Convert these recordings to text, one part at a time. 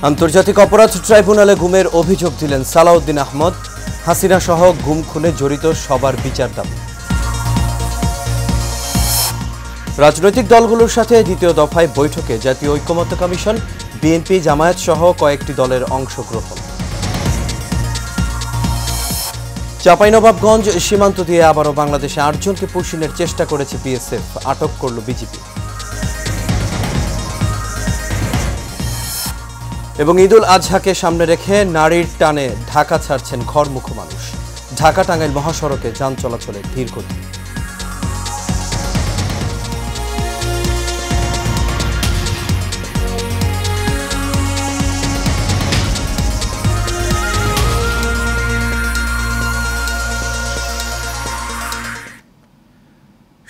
আন্তর্জাতিক অপরাধ ট্রাইব্যুনালে গুমের অভিযোগ দিলেন সালাউদ্দিন আহমদ। হাসিনা সহ গুম খুনে জড়িত সবার বিচার দাবি। রাজনৈতিক দলগুলোর সাথে দ্বিতীয় দফায় বৈঠকে জাতীয় ঐকমত্য কমিশন, বিএনপি, জামায়াত সহ কয়েকটি দলের অংশগ্রহণ। চাঁপাইনবাবগঞ্জ সীমান্ত দিয়ে আবারও বাংলাদেশে ৮ জনকে পুশিনের চেষ্টা করেছে বিএসএফ, আটক করল বিজিবি। এবং ঈদুল আজহাকে সামনে রেখে নারীর টানে ঢাকা ছাড়ছেন ঘরমুখ মানুষ। ঢাকা টাঙ্গাইল মহাসড়কে যান চলাচলে ধীর গতি।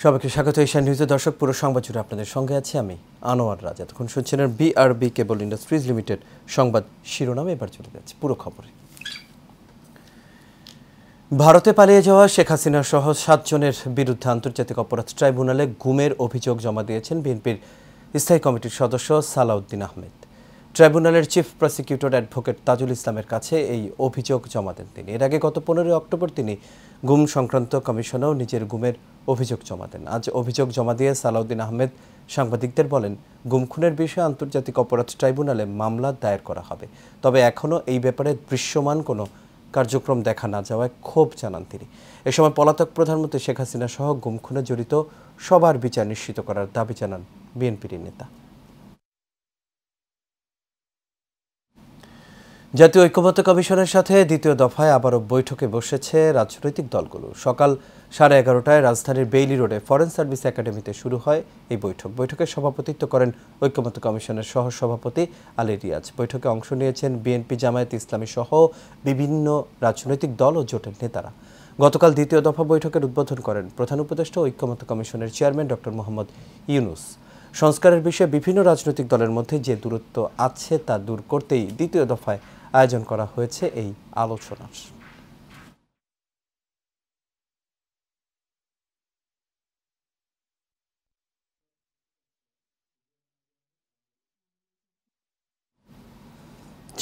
সবাইকে স্বাগত এশিয়ান নিউজে। দর্শক, পুরো সংবাদ জুড়ে আপনাদের সঙ্গে আছে আমি আনোয়ার রাজা। তখন শুনছিলেন বিআরবি কেবল ইন্ডাস্ট্রিজ লিমিটেড সংবাদ শিরোনাম। এবার চলে যাচ্ছে পুরো খবরে। ভারতে পালিয়ে যাওয়া শেখ হাসিনা সহ ৭ জনের বিরুদ্ধে আন্তর্জাতিক অপরাধ ট্রাইব্যুনালে গুমের অভিযোগ জমা দিয়েছেন বিএনপির স্থায়ী কমিটির সদস্য সালাউদ্দিন আহমেদ। ট্রাইব্যুনালের চিফ প্রসিকিউটর অ্যাডভোকেট তাজুল ইসলামের কাছে এই অভিযোগ জমা দেন তিনি। এর আগে গত ১৫ অক্টোবর তিনি গুম সংক্রান্ত কমিশনেও নিজের গুমের অভিযোগ জমা দেন। আজ অভিযোগ জমা দিয়ে সালাউদ্দিন আহমেদ সাংবাদিকদের বলেন, গুম খুনের বিষয়ে আন্তর্জাতিক অপরাধ ট্রাইব্যুনালে মামলা দায়ের করা হবে। তবে এখনও এই ব্যাপারে দৃশ্যমান কোনো কার্যক্রম দেখা না যাওয়ায় ক্ষোভ জানান তিনি। এ সময় পলাতক প্রধানমন্ত্রী শেখ হাসিনা সহ গুম খুনে জড়িত সবার বিচার নিশ্চিত করার দাবি জানান বিএনপির নেতা। জাতীয় ঐকমত্য কমিশনের সাথে দ্বিতীয় দফায় আবারও বৈঠকে বসেছে রাজনৈতিক দলগুলো। সকাল 11:30টায় রাজধানীর বেইলি রোডে ফরেন সার্ভিস একাডেমিতে শুরু হয় এই বৈঠক। বৈঠকে সভাপতিত্ব করেন ঐকমত্য কমিশনের সহসভাপতি আলী রিয়াজ। বৈঠকে অংশ নিয়েছেন বিএনপি, জামায়াত ইসলামী সহ বিভিন্ন রাজনৈতিক দল ও জোটের নেতারা। গতকাল দ্বিতীয় দফা বৈঠকের উদ্বোধন করেন প্রধান উপদেষ্টা ঐকমত্য কমিশনের চেয়ারম্যান ডক্টর মোহাম্মদ ইউনুস। সংস্কারের বিষয়ে বিভিন্ন রাজনৈতিক দলের মধ্যে যে দূরত্ব আছে তা দূর করতেই দ্বিতীয় দফায় আয়োজন করা হয়েছে এই আলোচনার।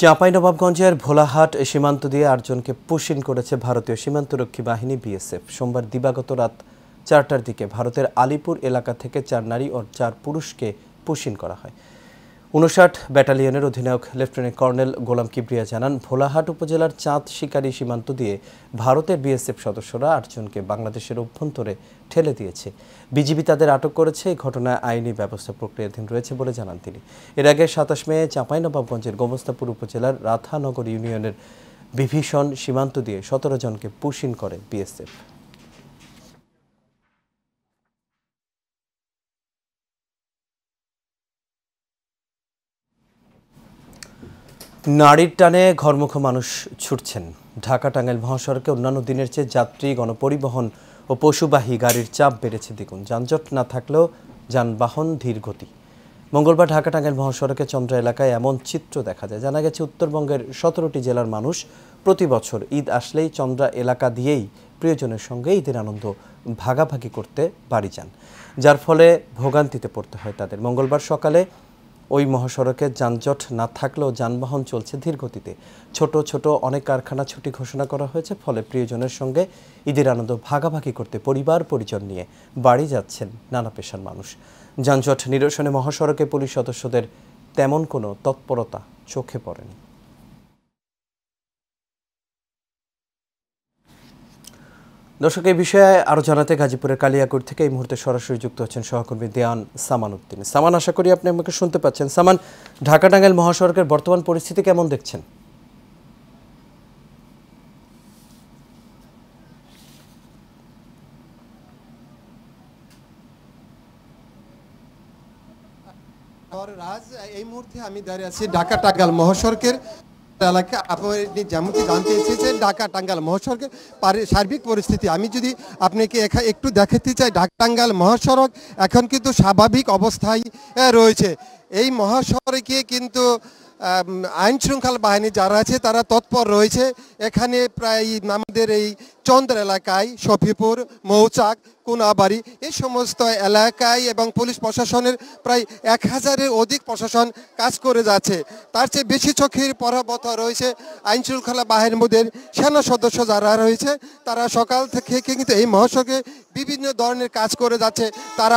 চাঁপাইনবাবগঞ্জের ভোলাহাট সীমান্ত দিয়ে ৮ জনকে পুশিন করেছে ভারতীয় সীমান্তরক্ষী বাহিনী বিএসএফ। সোমবার দিবাগত রাত 4টার দিকে ভারতের আলিপুর এলাকা থেকে 4 নারী ও 4 পুরুষকে পুশিন করা হয়। 59 ব্যাটালিয়নের অধিনায়ক লেফটেন্যান্ট কর্নেল গোলাম কিবরিয়া জানান, ভোলাহাট উপজেলার চাঁদ শিকারী সীমান্ত দিয়ে ভারতের বিএসএফ সদস্যরা 8 জনকে বাংলাদেশের অভ্যন্তরে ঠেলে দিয়েছে। বিজিবি তাদের আটক করেছে। এই ঘটনায় আইনি ব্যবস্থা প্রক্রিয়াধীন রয়েছে বলে জানান তিনি। এর আগে 27 মে চাঁপাইনবাবগঞ্জের গোমস্তাপুর উপজেলার রাধানগর ইউনিয়নের বিভীষণ সীমান্ত দিয়ে 17 জনকে পুশিন করে বিএসএফ। নারীর টানে ঘরমুখ মানুষ ছুটছেন। ঢাকা টাঙ্গাইল মহাসড়কে অন্যান্য দিনের চেয়ে যাত্রী, গণপরিবহন ও পশুবাহী গাড়ির চাপ বেড়েছে দ্বিগুণ। যানজট না থাকলেও যানবাহন ধীর গতি। মঙ্গলবার ঢাকা টাঙ্গাইল মহাসড়কে চন্দ্রা এলাকায় এমন চিত্র দেখা যায়। জানা গেছে, উত্তরবঙ্গের 17টি জেলার মানুষ প্রতি বছর ঈদ আসলেই চন্দ্রা এলাকা দিয়েই প্রিয়জনের সঙ্গে ঈদের আনন্দ ভাগাভাগি করতে বাড়ি যান, যার ফলে ভোগান্তিতে পড়তে হয় তাদের। মঙ্গলবার সকালে ওই মহাসড়কে যানজট না থাকলেও যানবাহন চলছে ধীর গতিতে। ছোট ছোট অনেক কারখানা ছুটি ঘোষণা করা হয়েছে, ফলে প্রিয়জনের সঙ্গে ঈদের আনন্দ ভাগাভাগি করতে পরিবার পরিজন নিয়ে বাড়ি যাচ্ছেন নানা পেশার মানুষ। যানজট নিরসনে মহাসড়কে পুলিশ সদস্যদের তেমন কোনো তৎপরতা চোখে পড়েনি। দর্শক, এই বিষয়ে আরও জানাতে গাজীপুরের কালিয়াকৈর থেকে এই মুহূর্তে সরাসরি যুক্ত হচ্ছেন সহকর্মী দেওয়ান সামান উদ্দিন। সামান, আশা করি আপনি আমাকে শুনতে পাচ্ছেন। সামান, ঢাকা টাঙ্গাইল মহাসড়কের বর্তমান পরিস্থিতি কেমন দেখছেন? এই মুহূর্তে আমি দাঁড়িয়ে আছি ঢাকা টাঙ্গাইল মহাসড়কের এলাকা। আপনি যেমনটি জানতে চেয়েছেন, ঢাকা টাঙ্গাইল মহাসড়কের সার্বিক পরিস্থিতি আমি যদি আপনাকে একটু দেখাতে চাই। ঢাকা টাঙ্গাইল মহাসড়ক এখন কিন্তু স্বাভাবিক অবস্থায় রয়েছে। এই মহাসড়কে কিন্তু আইন শৃঙ্খলা বাহিনী যারা আছে তারা তৎপর রয়েছে। এখানে প্রায় আমাদের এই চন্দ্র এলাকায় শফিপুর, মৌচাক, কোনাবাড়ি এই সমস্ত এলাকায় এবং পুলিশ প্রশাসনের প্রায় 1000-এর অধিক প্রশাসন কাজ করে যাচ্ছে। তার চেয়ে বেশি চোখের পরামর্শ রয়েছে আইন শৃঙ্খলা বাহিনীর মধ্যে সেনা সদস্য যারা রয়েছে, তারা সকাল থেকে কিন্তু এই মহাসড়কে বিভিন্ন ধরনের কাজ করে যাচ্ছে। তারা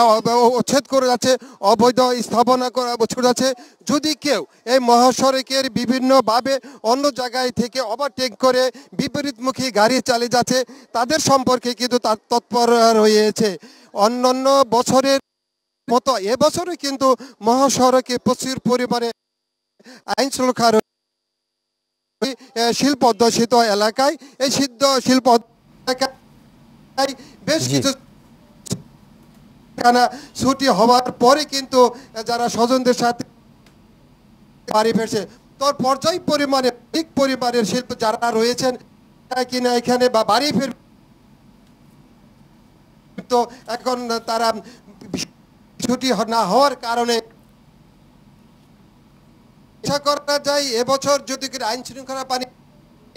উচ্ছেদ করে যাচ্ছে, অবৈধ স্থাপনা করে যাচ্ছে। যদি কেউ এই মহাসড়কের বিভিন্নভাবে অন্য জায়গায় থেকে ওভারটেক করে বিপরীতমুখী গাড়ি চালিয়ে যাচ্ছে, তাদের সম্পর্কে কিন্তু তার তৎপর রয়েছে। অন্যান্য বছরের মতো এবছরে কিন্তু মহাসড়কে প্রচুর পরিমাণে আইন শৃঙ্খলা শিল্প অধ্যুষিত এলাকায় এই শিল্প এলাকায় বেশ কিছু ছুটি হওয়ার পরে কিন্তু যারা স্বজনদের সাথে বাড়ি ফিরছে, তোর পর্যায় পরিমাণে অনেক পরিবারের শিল্প যারা রয়েছেন কিনা এখানে বা বাড়ি ফির, তো এখন তারা ছুটি না হওয়ার কারণে আশা করা যায় এবছর যদি আইন শৃঙ্খলা পানি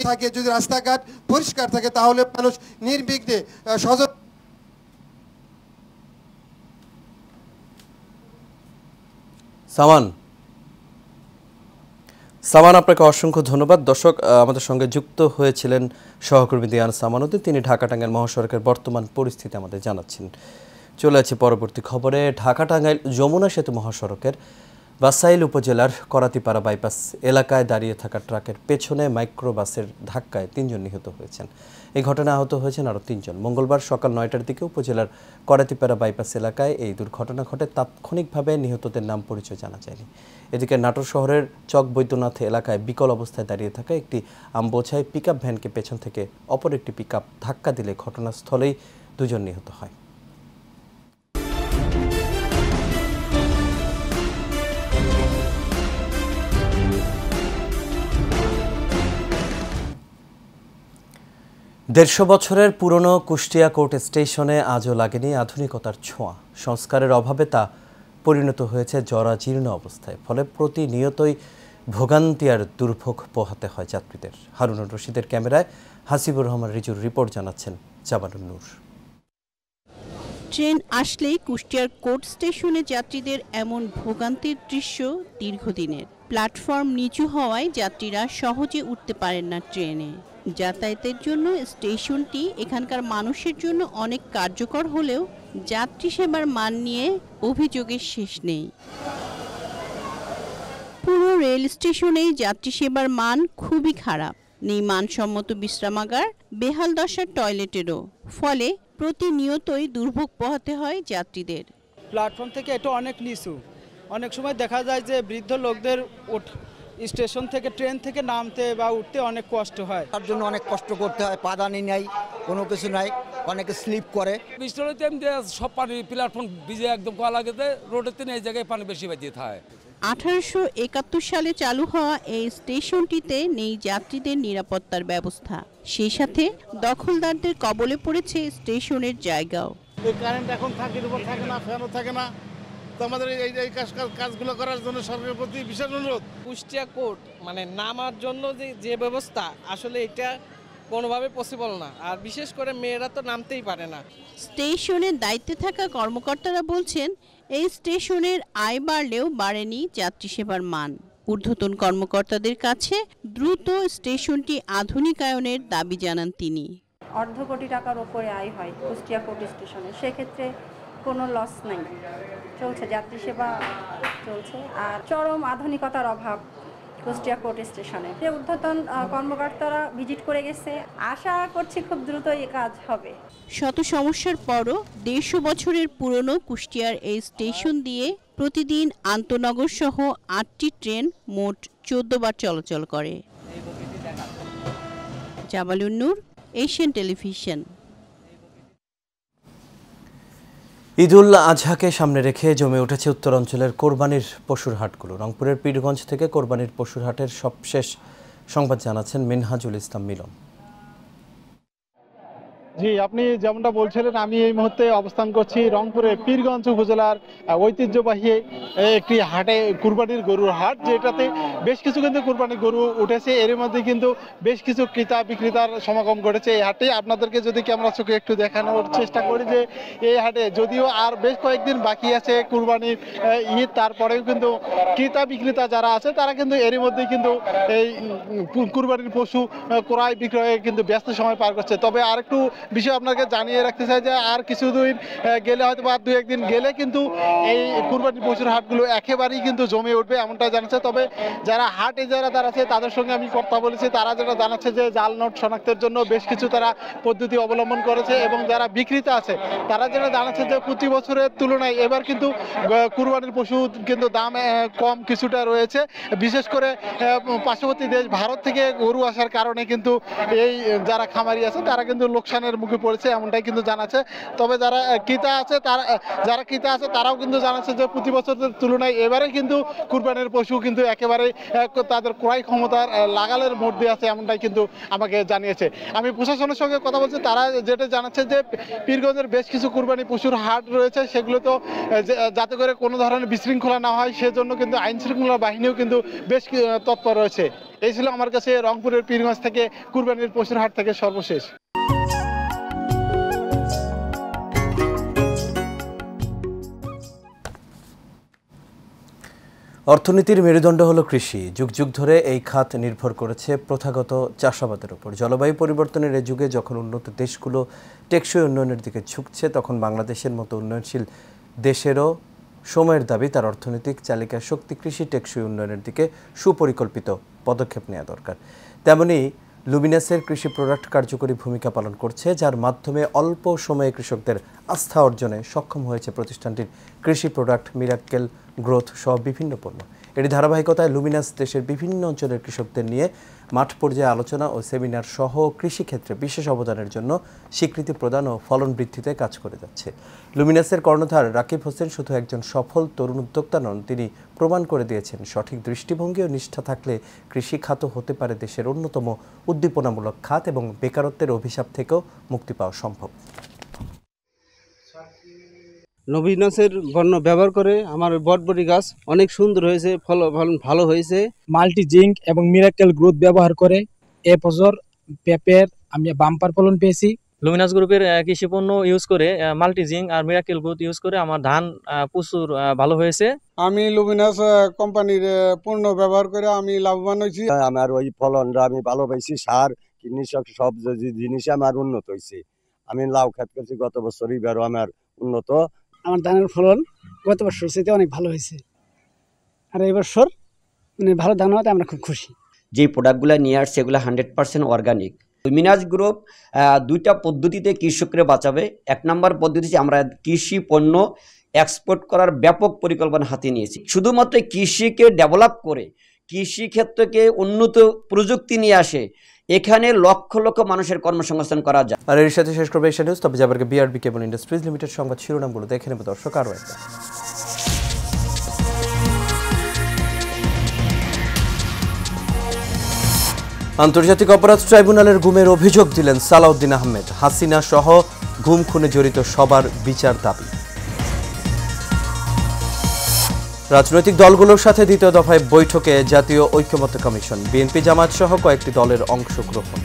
থাকে, যদি রাস্তাঘাট পরিষ্কার থাকে, তাহলে মানুষ নির্বিঘ্নে সহজ। সামান, আপনাকে অসংখ্য ধন্যবাদ। দর্শক, আমাদের সঙ্গে যুক্ত হয়েছিলেন সহকর্মী দিয়ান সামানুদ্দিন, তিনি ঢাকা টাঙ্গাইল মহাসড়কের বর্তমান পরিস্থিতি আমাদের জানাচ্ছেন। চলে আছে পরবর্তী খবরে। ঢাকা টাঙ্গাইল যমুনা সেতু মহাসড়কের বাসাইল উপজেলার করাতিপাড়া বাইপাস এলাকায় দাঁড়িয়ে থাকা ট্রাকের পেছনে মাইক্রোবাসের ধাক্কায় 3 জন নিহত হয়েছেন। এই ঘটনায় আহত হয়েছেন আরও 3 জন। মঙ্গলবার সকাল 9টার দিকে উপজেলার করাতিপাড়া বাইপাস এলাকায় এই দুর্ঘটনা ঘটে। তাৎক্ষণিকভাবে নিহতদের নাম পরিচয় জানা যায়নি। এদিকে নাটোর শহরের চক বৈদ্যনাথ এলাকায় বিকল অবস্থায় দাঁড়িয়ে থাকা একটি আমবোঝাই পিকআপ ভ্যানকে পেছন থেকে অপর একটি পিকআপ ধাক্কা দিলে ঘটনাস্থলেই 2 জন নিহত হয়। দেড়শো বছরের পুরনো কুষ্টিয়া কোর্ট স্টেশনে আজও লাগেনি আধুনিকতার ছোঁয়া। সংস্কারের অভাবে তা পরিণত হয়েছে জরাজীর্ণ অবস্থায়। ফলে প্রতিনিয়তই ভোগান্তি আর দুর্ভোগ পোহাতে হয় যাত্রীদের। হারুনুর রশিদের ক্যামেরায় হাসিবুর রহমান রিজুর রিপোর্ট, জানাচ্ছেন জামালুন নূর। ট্রেন আসলেই কুষ্টিয়ার কোর্ট স্টেশনে যাত্রীদের এমন ভোগান্তির দৃশ্য দীর্ঘদিনের। প্ল্যাটফর্ম নিচু হওয়ায় যাত্রীরা সহজে উঠতে পারেন না ট্রেনে। যাতায়াতের জন্য স্টেশনটি এখানকার মানুষের জন্য অনেক কার্যকর হলেও যাত্রী সেবার মান নিয়ে অভিযোগের শেষ নেই। পুরো রেল স্টেশনেই যাত্রী সেবার মান খুবই খারাপ। নেই মানসম্মত বিশ্রামাগার, বেহাল দশার টয়লেটেরও। ফলে প্রতিনিয়তই দুর্ভোগ পোহাতে হয় যাত্রীদের। প্ল্যাটফর্ম থেকে এটা অনেক নিচু, অনেক সময় দেখা যায় যে বৃদ্ধ লোকদের স্টেশন থেকে ট্রেন থেকে নামতে বা উঠতে অনেক কষ্ট হয়। তার জন্য অনেক কষ্ট করতে হয়, পাদানি নাই, কোনো কিছু নাই, অনেকে স্লিপ করে। বৃষ্টিতে সব পানি প্ল্যাটফর্ম ভিজে একদম কলা লাগেতে রোডের এই জায়গায় পানি বেশি বাজিয়ে থাকে। 1871 সালে চালু হওয়া এই স্টেশনটিতে নেই যাত্রীদের নিরাপত্তার ব্যবস্থা। সেই সাথে দখলদারদের কবলে পড়েছে স্টেশনের জায়গাও। কারেন্ট এখন থাকির উপর থাকে না, ফ্যানও থাকে না। তো আমাদের এই কাজগুলো করার জন্য সরকারের প্রতি বিশেষ অনুরোধ। কুষ্টিয়া কোর্ট মানে নামার জন্য যে ব্যবস্থা, আসলে এটা কোনোভাবে পসিবল না। আর বিশেষ করে মেয়েরা তো নামতেই পারে না। স্টেশনের দায়িত্বে থাকা কর্মকর্তারা বলছেন, এই স্টেশনের আয় বাড়লেও বাড়েনি যাত্রী সেবার মান। ঊর্ধ্বতন কর্মকর্তাদের কাছে দ্রুত স্টেশনটি আধুনিকায়নের দাবি জানান তিনি। 1.5 কোটি টাকার উপরে আয় হয় কুষ্টিয়া কোর্ট স্টেশনে, সেক্ষেত্রে কোনো লস নাই, চলছে, যাত্রী সেবা চলছে। আর চরম আধুনিকতার অভাব কুষ্টিয়া কোর্ট স্টেশনে। যে ঊর্ধ্বতন কর্মকর্তারা ভিজিট করে গেছে, আশা করছি খুব দ্রুত এই কাজ হবে। শত সমস্যার পরও 150 বছরের পুরনো কুষ্টিয়ার এই স্টেশন দিয়ে প্রতিদিন আন্তনগর সহ 8টি ট্রেন মোট 14 বার চলাচল করে। জামালুন নূর, এশিয়ান টেলিভিশন। ঈদুল আজহাকে সামনে রেখে জমে উঠেছে উত্তরাঞ্চলের কোরবানির পশুর হাটগুলো। রংপুরের পীরগঞ্জ থেকে কোরবানির পশুর হাটের সবশেষ সংবাদ জানাচ্ছেন মিনহাজুল ইসলাম মিলন। জি, আপনি যেমনটা বলছিলেন, আমি এই মুহূর্তে অবস্থান করছি রংপুরের পীরগঞ্জ উপজেলার ঐতিহ্যবাহী একটি হাটে, কুরবানির গরুর হাট, যেটাতে বেশ কিছু কিন্তু কুরবানির গরু উঠেছে। এর মধ্যে কিন্তু বেশ কিছু ক্রেতা বিক্রেতার সমাগম ঘটেছে এই হাটে। আপনাদেরকে যদি ক্যামেরা চোখে একটু দেখানোর চেষ্টা করি যে এই হাটে যদিও আর বেশ কয়েকদিন বাকি আছে কুরবানির ঈদ, তারপরেও কিন্তু ক্রেতা বিক্রেতা যারা আছে তারা কিন্তু এরই মধ্যে কিন্তু এই কুরবানির পশু ক্রয় বিক্রয়ে কিন্তু ব্যস্ত সময় পার করছে। তবে আরেকটু বিষয় আপনাকে জানিয়ে রাখতে চাই যে আর কিছুদিন গেলে, হয়তো বা 2-1 দিন গেলে কিন্তু এই কুরবানির পশুর হাটগুলো একেবারেই কিন্তু জমে উঠবে, এমনটা জানাচ্ছে। তবে যারা হাট ইজারাদার আছে তাদের সঙ্গে আমি কথা বলেছি, তারা যেটা জানাচ্ছে যে জাল নোট শনাক্তের জন্য বেশ কিছু তারা পদ্ধতি অবলম্বন করেছে, এবং যারা বিক্রেতা আছে তারা যেটা জানাচ্ছে যে প্রতি বছরের তুলনায় এবার কিন্তু কুরবানির পশু কিন্তু দাম কম কিছুটা রয়েছে। বিশেষ করে পার্শ্ববর্তী দেশ ভারত থেকে গরু আসার কারণে কিন্তু এই যারা খামারি আছে তারা কিন্তু লোকসানের মুখে পড়েছে, এমনটাই কিন্তু জানাচ্ছে। তবে যারা ক্রেতা আছে তারাও কিন্তু জানাচ্ছে যে প্রতি বছরের তুলনায় এবারে কিন্তু কুরবানির পশু কিন্তু একেবারে তাদের ক্রয় ক্ষমতার লাগালের মধ্যে আছে, এমনটাই কিন্তু আমাকে জানিয়েছে। আমি প্রশাসনের সঙ্গে কথা বলছি, তারা যেটা জানাচ্ছে যে পীরগঞ্জের বেশ কিছু কুরবানি পশুর হাট রয়েছে, সেগুলো তো যাতে করে কোনো ধরনের বিশৃঙ্খলা না হয় সেজন্য কিন্তু আইন শৃঙ্খলা বাহিনীও কিন্তু বেশ তৎপর রয়েছে। এই ছিল আমার কাছে রংপুরের পীরগঞ্জ থেকে কুরবানির পশুর হাট থেকে সর্বশেষ। অর্থনীতির মেরুদণ্ড হলো কৃষি। যুগ যুগ ধরে এই খাত নির্ভর করেছে প্রথাগত চাষাবাদের উপর। জলবায়ু পরিবর্তনের এই যুগে যখন উন্নত দেশগুলো টেকসই উন্নয়নের দিকে ঝুঁকছে, তখন বাংলাদেশের মতো উন্নয়নশীল দেশেরও সময়ের দাবি তার অর্থনৈতিক চালিকা শক্তি কৃষি টেকসই উন্নয়নের দিকে সুপরিকল্পিত পদক্ষেপ নেওয়া দরকার। তেমনি লুমিনাসের কৃষি প্রোডাক্ট কার্যকরী ভূমিকা পালন করছে, যার মাধ্যমে অল্প সময়ে কৃষকদের আস্থা অর্জনে সক্ষম হয়েছে প্রতিষ্ঠানটির কৃষি প্রোডাক্ট মিরাক্কেল গ্রোথ সহ বিভিন্ন পণ্য। এর ধারাবাহিকতায় লুমিনাস দেশের বিভিন্ন অঞ্চলের কৃষকদের নিয়ে মাঠ পর্যায়ে আলোচনা ও সেমিনার সহ কৃষিক্ষেত্রে বিশেষ অবদানের জন্য স্বীকৃতি প্রদান ও ফলন বৃদ্ধিতে কাজ করে যাচ্ছে। লুমিনাসের কর্ণধার রাকিব হোসেন শুধু একজন সফল তরুণ উদ্যোক্তা নন, তিনি প্রমাণ করে দিয়েছেন সঠিক দৃষ্টিভঙ্গি ও নিষ্ঠা থাকলে কৃষি খাত হতে পারে দেশের অন্যতম উদ্দীপনামূলক খাত এবং বেকারত্বের অভিশাপ থেকেও মুক্তি পাওয়া সম্ভব। লুমিনাসের পণ্য ব্যবহার করে আমার বটবটি গাছ অনেক সুন্দর হয়েছে, ফলন ভালো হয়েছে। মাল্টি জিঙ্ক এবং মিরাকেল গ্রোথ ব্যবহার করে এবছর পেঁপের আমি বাম্পার ফলন পেয়েছি। লুমিনাস গ্রুপের কৃষি পণ্য ইউজ করে মাল্টি জিঙ্ক আর মিরাকেল গ্রোথ ইউজ করে আমার ধান প্রচুর ভালো হয়েছে। আমি লুমিনাস কোম্পানির পণ্য ব্যবহার করে আমি লাভবান হয়েছি। আমার ওই ফলনটা আমি ভালো পাইছি, সার কীটনাশক সব জিনিসে আমার উন্নত হয়েছে। আমি লাউ খেত করছি গত বছর, এবারও আমার উন্নত। আমার ধানের ফলন গত বছর চেয়ে অনেক ভালো হয়েছে, আর এই বছর মানে ভালো ধান হওয়াতে আমরা খুব খুশি। যে প্রোডাক্টগুলো নিয়ে আসছে সেগুলো 100% অর্গানিক। লুমিনাস গ্রুপ দুইটা পদ্ধতিতে কৃষকরা বাঁচাবে। এক নম্বর পদ্ধতিতে আমরা কৃষি পণ্য এক্সপোর্ট করার ব্যাপক পরিকল্পনা হাতে নিয়েছি। শুধুমাত্র কৃষিকে ডেভেলপ করে কৃষি ক্ষেত্রকে উন্নত প্রযুক্তি নিয়ে আসে, এখানে লক্ষ লক্ষ মানুষের কর্মসংস্থান করা যায়। আর এর সাথে শেষ করবে এশিয়া নিউজ। তবে যাবার আগে বিআরবি কেবল ইন্ডাস্ট্রিজ লিমিটেড সংবাদ শিরোনামগুলো দেখে নেব দর্শক আরও একবার। আন্তর্জাতিক অপরাধ ট্রাইব্যুনালের গুমের অভিযোগ দিলেন সালাউদ্দিন আহমেদ। হাসিনা সহ গুম খুনে জড়িত সবার বিচার দাবি। রাজনৈতিক দলগুলোর সাথে দ্বিতীয় দফায় বৈঠকে জাতীয় ঐক্যমত্য কমিশন, বিএনপি জামায়াত সহ কয়েকটি দলের অংশগ্রহণ।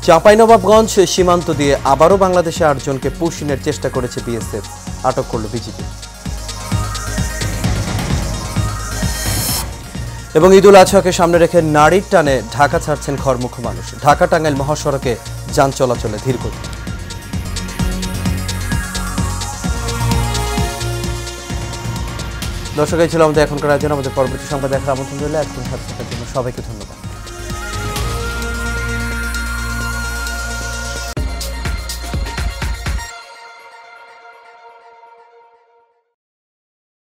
চাঁপাইনবাবগঞ্জ সীমান্ত দিয়ে আবারও বাংলাদেশে 8 জনকে পুশিনের চেষ্টা করেছে বিএসএফ, আটক করল বিজিবি। এবং ঈদুল আজহাকে সামনে রেখে নারীর টানে ঢাকা ছাড়ছেন ঘরমুখ মানুষ। ঢাকা টাঙ্গাইল মহাসড়কে যান চলাচলে ধীর গতি। দর্শক, এই ছিল আমাদের এখনকার আয়োজন। আমাদের পরবর্তী সংবাদ দেখার আমন্ত্রণ রইল। একদিন সাথে থাকার জন্য সবাইকে ধন্যবাদ।